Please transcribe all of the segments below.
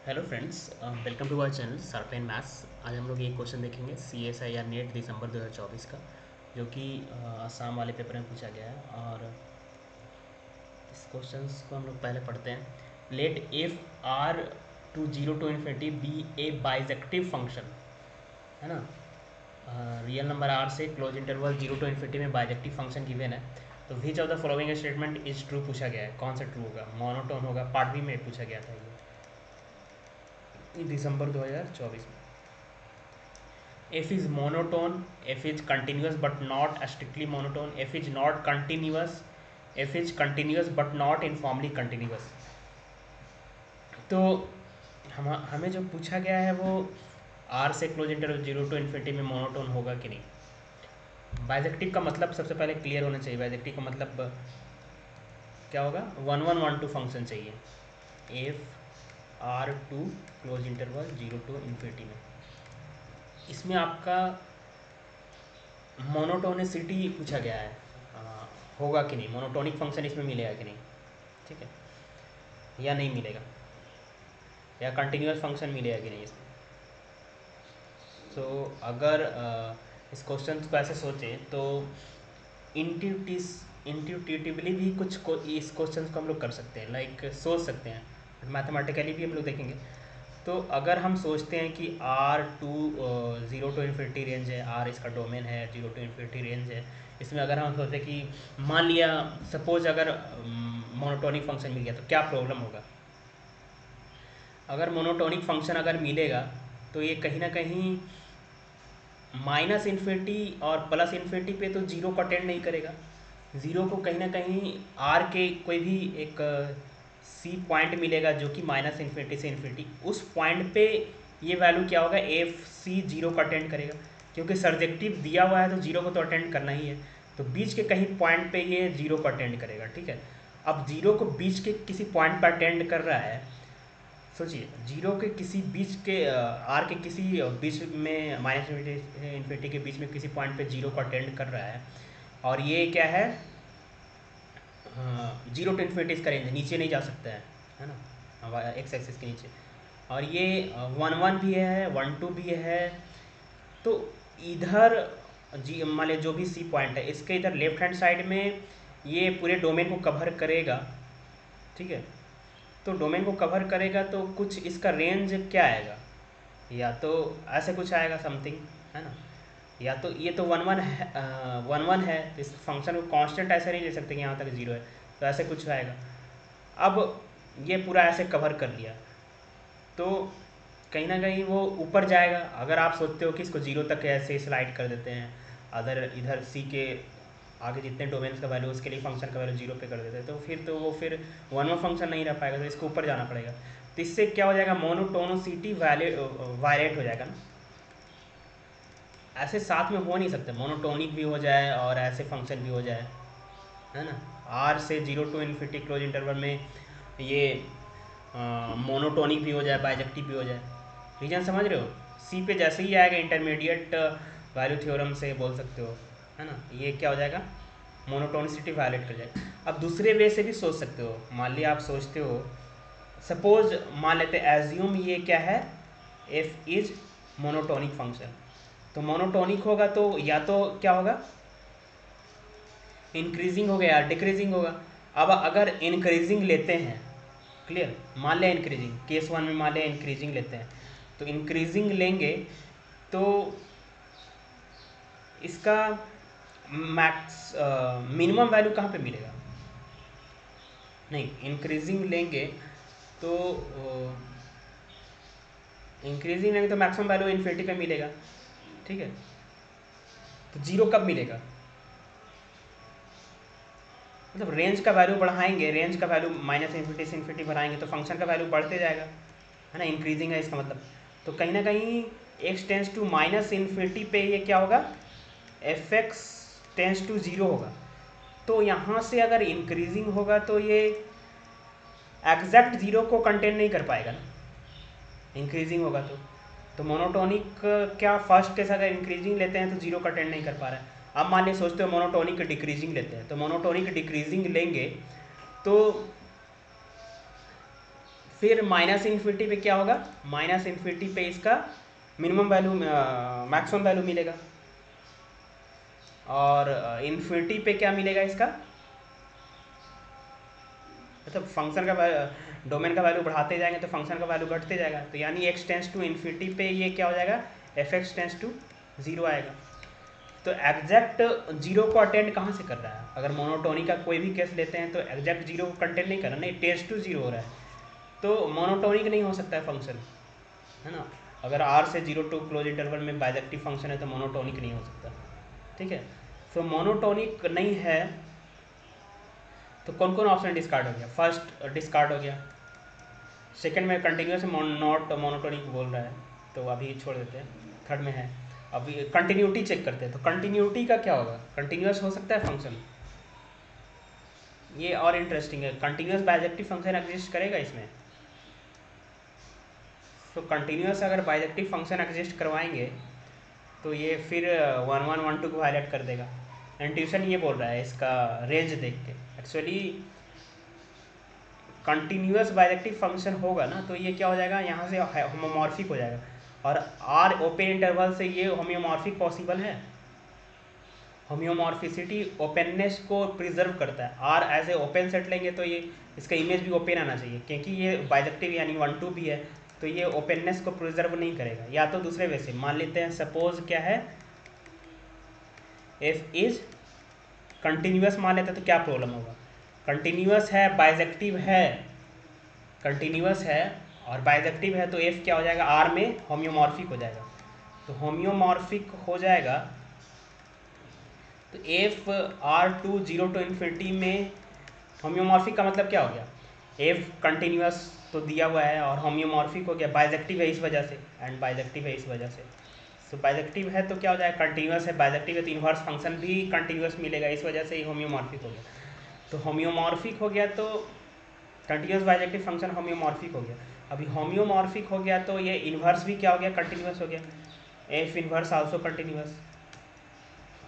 Hello friends, welcome to our channel सरपेन maths. आज हम लोग ये क्वेश्चन देखेंगे CSIR नेट दिसंबर 2024 का, जो कि आसाम वाले पेपर में पूछा गया है। और इस क्वेश्चन को हम लोग पहले पढ़ते हैं। Let f R to zero to infinity be a bijective function, है ना। रियल नंबर आर से close interval zero to infinity में बाइजेक्टिव फंक्शन गिवन है। तो which of the following statement is true पूछा गया है। कौन सा ट्रू होगा? मोनोटोन होगा। पार्ट बी में पूछा गया था ये दिसंबर 2024 में। F is monotone, F is continuous but not strictly monotone, F is not continuous, F is continuous but not uniformly continuous। तो हमें जो पूछा गया है वो R से close interval zero to infinity में मोनोटोन होगा कि नहीं। बाइजेक्टिव का मतलब सबसे पहले क्लियर होना चाहिए। बाइजेक्टिव का मतलब क्या होगा? 1 1 1 2 फंक्शन चाहिए। F R to close interval zero to infinity में। इसमें आपका मोनोटोनिसिटी पूछा गया है, होगा कि नहीं, मोनोटोनिक फंक्शन इसमें मिलेगा कि नहीं, ठीक है, या नहीं मिलेगा, या कंटिन्यूस फंक्शन मिलेगा कि नहीं इसमें। तो अगर इस क्वेश्चन को ऐसे सोचें तो इंट्यूटिवली भी इस क्वेश्चन को हम लोग कर सकते हैं, लाइक सोच सकते हैं। मैथमेटिकली भी हम लोग देखेंगे। तो अगर हम सोचते हैं कि R to zero to infinity range है, आर इसका डोमेन है, जीरो टू इन्फिनिटी रेंज है, इसमें अगर हम सोचते हैं कि मान लिया सपोज अगर मोनोटोनिक फंक्शन मिल गया तो क्या प्रॉब्लम होगा। अगर मोनोटोनिक फंक्शन अगर मिलेगा तो ये कहीं ना कहीं माइनस इन्फिनिटी और प्लस इन्फिनिटी पे तो जीरो को अटेंड नहीं करेगा। ज़ीरो को कहीं ना कहीं आर के कोई भी एक सी पॉइंट मिलेगा जो कि माइनस इन्फिनिटी से इन्फिनिटी, उस पॉइंट पे ये वैल्यू क्या होगा, एफ सी जीरो को अटेंड करेगा, क्योंकि सब्जेक्टिव दिया हुआ है तो जीरो को तो अटेंड करना ही है। तो बीच के कहीं पॉइंट पे ये जीरो को अटेंड करेगा, ठीक है। अब जीरो को बीच के किसी पॉइंट पर अटेंड कर रहा है। सोचिए, जीरो के किसी बीच के आर के किसी बीच में माइनस इन्फिनिटी के बीच में किसी पॉइंट पे जीरो को अटेंड कर रहा है, और ये क्या है, जीरो टू इन्फिनिटी इसका रेंज, नीचे नहीं जा सकता है ना, एक्स एक्सिस के नीचे। और ये 1 1 भी है, 1 2 भी है। तो इधर जी मान लीजिए जो भी सी पॉइंट है इसके इधर लेफ्ट हैंड साइड में ये पूरे डोमेन को कवर करेगा, ठीक है। तो डोमेन को कवर करेगा तो कुछ इसका रेंज क्या आएगा, या तो ऐसे कुछ आएगा समथिंग, है ना। या तो ये तो 1 1 है, 1 1 है, तो इस फंक्शन को कांस्टेंट ऐसे नहीं ले सकते कि यहाँ तक जीरो है, तो ऐसे कुछ आएगा। अब ये पूरा ऐसे कवर कर लिया तो कहीं ना कहीं वो ऊपर जाएगा। अगर आप सोचते हो कि इसको जीरो तक ऐसे स्लाइड कर देते हैं, अदर इधर सी के आगे जितने डोमेन्स का वैल्यू उसके लिए फंक्शन का वैल्यू जीरो पे कर देते हैं, तो फिर तो वो फिर वन में फंक्शन नहीं रह पाएगा, तो इसको ऊपर जाना पड़ेगा। तो इससे क्या हो जाएगा, मोनोटोनिसिटी वायलेट हो जाएगा ना। ऐसे साथ में हो नहीं सकते, मोनोटोनिक भी हो जाए और ऐसे फंक्शन भी हो जाए, है ना। आर से zero to infinity close interval में ये मोनोटोनिक भी हो जाए, बाइजेक्टिव भी हो जाए। रीजन समझ रहे हो? सी पे जैसे ही आएगा इंटरमीडिएट वैल्यू थ्योरम से बोल सकते हो, है ना। ये क्या हो जाएगा, मोनोटोनिसिटी वायलेट कर जाएगा। अब दूसरे वे से भी सोच सकते हो। मान लिया आप सोचते हो, सपोज मान लेते एज्यूम ये क्या है, एफ इज मोनोटोनिक फंक्शन। तो मोनोटोनिक होगा तो या तो क्या होगा, इंक्रीजिंग होगा या डिक्रीजिंग होगा। अब अगर इंक्रीजिंग लेते हैं, क्लियर, मान लिया इंक्रीजिंग, केस वन में मान लिया इंक्रीजिंग लेते हैं, तो इंक्रीजिंग लेंगे तो इसका मैक्स मिनिमम वैल्यू कहाँ पे मिलेगा, नहीं इंक्रीजिंग लेंगे तो इंक्रीजिंग लेंगे तो मैक्सिमम वैल्यू इन्फिनिटी पे मिलेगा, ठीक है। तो जीरो कब मिलेगा, मतलब रेंज का वैल्यू बढ़ाएंगे, रेंज का वैल्यू माइनस इन्फिनिटी से इन्फिनिटी बढ़ाएंगे तो फंक्शन का वैल्यू बढ़ते जाएगा, है ना। इंक्रीजिंग है इसका मतलब, तो कहीं ना कहीं x tends to minus infinity पे ये क्या होगा, f x tends to zero होगा। तो यहाँ से अगर इंक्रीजिंग होगा तो ये एग्जैक्ट ज़ीरो को कंटेन नहीं कर पाएगा ना, इंक्रीजिंग होगा तो मोनोटोनिक क्या फर्स्ट केस अगर इंक्रीजिंग लेते हैं तो जीरो का अटेंड नहीं कर पा रहा है। अब मान लीजिए सोचते हो मोनोटोनिक डिक्रीजिंग लेते हैं, तो मोनोटोनिक डिक्रीजिंग लेंगे तो फिर माइनस इन्फिनिटी पे क्या होगा, माइनस इन्फिनिटी पे इसका मिनिमम वैल्यू मैक्सिमम वैल्यू मिलेगा, और इन्फिनिटी पे क्या मिलेगा इसका, मतलब फंक्शन का डोमेन का वैल्यू बढ़ाते जाएंगे तो फंक्शन का वैल्यू घटते जाएगा, तो यानी x टेंस टू इन्फिनिटी पे ये क्या हो जाएगा, f(x) टेंस टू 0 आएगा। तो एग्जैक्ट जीरो को अटेंड कहाँ से कर रहा है, अगर मोनोटोनिक का कोई भी केस लेते हैं तो एग्जैक्ट जीरो को कंटेंट नहीं कर रहा, नहीं टेंस टू 0 हो रहा है, तो मोनोटोनिक नहीं हो सकता है फंक्शन, है ना। अगर r से 0 टू क्लोज इंटरवल में बाइजेक्टिव फंक्शन है तो मोनोटोनिक नहीं हो सकता, ठीक है। तो मोनोटोनिक नहीं है तो कौन कौन ऑप्शन डिस्कार्ड हो गया, फर्स्ट डिस्कार्ड हो गया, सेकंड में कंटिन्यूस नॉट मोनोटोनिक बोल रहा है तो अभी छोड़ देते हैं, थर्ड में है। अभी कंटिन्यूटी चेक करते हैं, तो कंटिन्यूटी का क्या होगा, कंटिन्यूस हो सकता है फंक्शन, ये और इंटरेस्टिंग है, कंटिन्यूस बाइजेक्टिव फंक्शन एग्जिस्ट करेगा इसमें। तो कंटिन्यूस अगर बाइजेक्टिव फंक्शन एग्जिस्ट करवाएंगे तो ये फिर 1 1 1 2 को हाईलाइट कर देगा। इंट्यूशन ये बोल रहा है इसका रेंज देख के, एक्चुअली कंटिन्यूस बाइजेक्टिव फंक्शन होगा ना तो ये क्या हो जाएगा, यहाँ से होमोमॉर्फिक हो जाएगा, और आर ओपन इंटरवल से ये होम्योमॉर्फिक पॉसिबल है। होम्योमॉर्फिसिटी ओपननेस को प्रिजर्व करता है, R as a open set लेंगे तो ये इसका इमेज भी ओपन आना चाहिए, क्योंकि ये बाइजेक्टिव यानी 1 2 भी है तो ये ओपननेस को प्रिजर्व नहीं करेगा। या तो दूसरे वैसे मान लेते हैं, सपोज क्या है, एफ इज कंटिन्यूस मान लेते हैं तो क्या प्रॉब्लम होगा, कंटिन्यूस है बाइजेक्टिव है, कंटिन्यूस है और बाइजेक्टिव है तो एफ क्या हो जाएगा, आर में होम्योमॉर्फिक हो जाएगा। तो होम्योमॉर्फिक हो जाएगा तो f R to 0 to infinity में होम्योमॉर्फिक का मतलब क्या हो गया, एफ कंटिन्यूस तो दिया हुआ है और होम्योमॉर्फिक हो गया, बाइजेक्टिव है इस वजह से, एंड बाइजेक्टिव है इस वजह से। तो बाइजेक्टिव है तो क्या हो जाएगा, कंटिन्यूस है, बाइजेक्टिव है तो इन्वर्स फंक्शन भी कंटिन्यूस मिलेगा, इस वजह से ही होम्योमॉर्फिक हो गया। तो होम्योमॉर्फिक हो गया तो कंटिन्यूस बाइजेक्टिव फंक्शन होम्योमॉर्फिक हो गया। अभी होम्योमॉर्फिक हो गया तो ये इन्वर्स भी क्या हो गया, कंटिन्यूस हो गया, एफ इन्वर्स आल्सो कंटिन्यूस।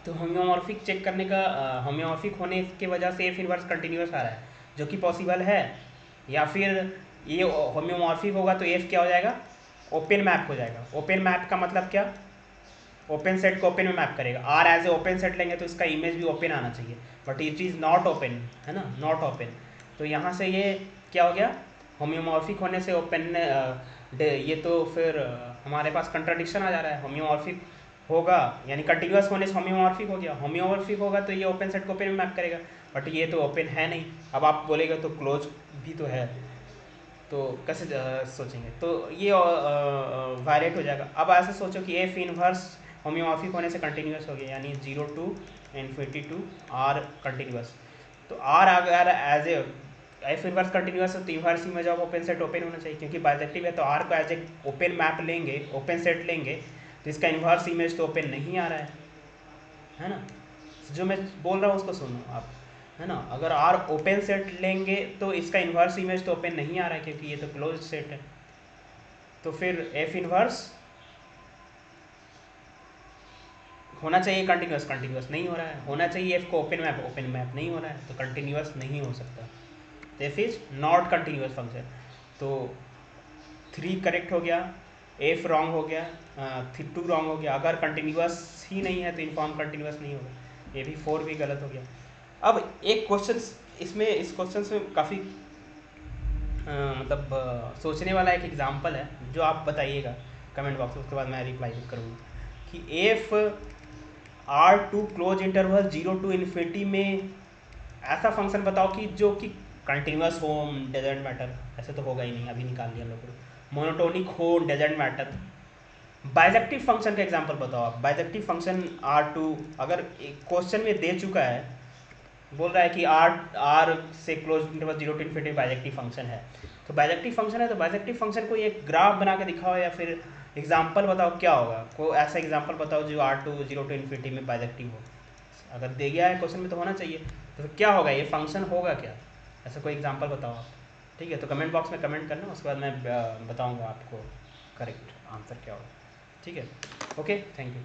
तो होम्योमॉर्फिक चेक करने का, होम्योमॉर्फिक होने की वजह से एफ इन्वर्स कंटिन्यूस आ रहा है जो कि पॉसिबल है, या फिर ये होम्योमॉर्फिक होगा तो एफ क्या हो जाएगा, ओपन मैप हो जाएगा। ओपन मैप का मतलब क्या, ओपन सेट को ओपन में मैप करेगा, R as a open set लेंगे तो इसका इमेज भी ओपन आना चाहिए, but it is not open, है ना, नॉट ओपन। तो यहाँ से ये क्या हो गया, होम्योमॉर्फिक होने से ओपन, ये तो फिर हमारे पास कंट्राडिक्शन आ जा रहा है, होम्योमॉर्फिक होगा यानी कंटिन्यूस होने से होम्योमॉर्फिक हो गया, होम्योमॉर्फिक होगा तो ये ओपन सेट को ओपन में मैप करेगा, बट ये तो ओपन है नहीं। अब आप बोलेगा तो क्लोज भी तो है, तो कैसे सोचेंगे, तो ये वायलेट हो जाएगा। अब ऐसे सोचो कि एफ इनवर्स होम्योमॉर्फिक होने से कंटिन्यूस हो गया, यानी 0 to infinity to R continuous. तो आर अगर as a f inverse continuous है तो inverse image of open set open होना चाहिए, क्योंकि बाइजेक्टिव है तो आर को एज ए ओपन मैप लेंगे, ओपन सेट लेंगे तो इसका इन्वर्स इमेज तो ओपन नहीं आ रहा है ना। जो मैं बोल रहा हूँ उसको सुनो आप, है ना। अगर आर ओपन सेट लेंगे तो इसका इन्वर्स इमेज तो ओपन नहीं आ रहा है क्योंकि ये तो क्लोज सेट है, तो फिर एफ इन्वर्स होना चाहिए कंटिन्यूस, कंटिन्यूस नहीं हो रहा है, होना चाहिए एफ को ओपन मैप नहीं हो रहा है, तो कंटिन्यूस नहीं हो सकता, तो F is not continuous function. तो 3 करेक्ट हो गया, एफ रॉन्ग हो गया, 2 रॉन्ग हो गया, अगर कंटिन्यूस ही नहीं है तो इनफॉर्म कंटिन्यूस नहीं होगा, ये भी 4 भी गलत हो गया। अब एक क्वेश्चन इसमें, इस क्वेश्चन में काफ़ी मतलब सोचने वाला एक एग्जांपल है जो आप बताइएगा कमेंट बॉक्स में, उसके बाद मैं रिप्लाई करूँगा कि f R to close interval 0 to infinity में ऐसा फंक्शन बताओ कि जो कि कंटिन्यूस हो, डजेंट मैटर, ऐसे तो होगा ही नहीं, अभी निकाल लिया हम लोग, मोनोटोनिक हो, डजेंट मैटर। बाइजेक्टिव फंक्शन का एग्जांपल बताओ आप, बाइजेक्टिव फंक्शन आर टू अगर क्वेश्चन में दे चुका है, बोल रहा है कि आर से close interval 0 to infinity bijective function है, तो बाइजेक्टिव फंक्शन है तो बाइजेक्टिव फंक्शन को एक ग्राफ बना के दिखाओ या फिर एग्जांपल बताओ क्या होगा, कोई ऐसा एग्जांपल बताओ जो आर टू 0 टू इन्फिनिटी में बाइजेक्टिव हो। अगर दे गया है क्वेश्चन में तो होना चाहिए, तो क्या होगा, ये फंक्शन होगा क्या, ऐसा कोई एग्जांपल बताओ आप। ठीक है, तो कमेंट बॉक्स में कमेंट करना, उसके बाद मैं बताऊँगा आपको करेक्ट आंसर क्या होगा। ठीक है, ओके, थैंक यू।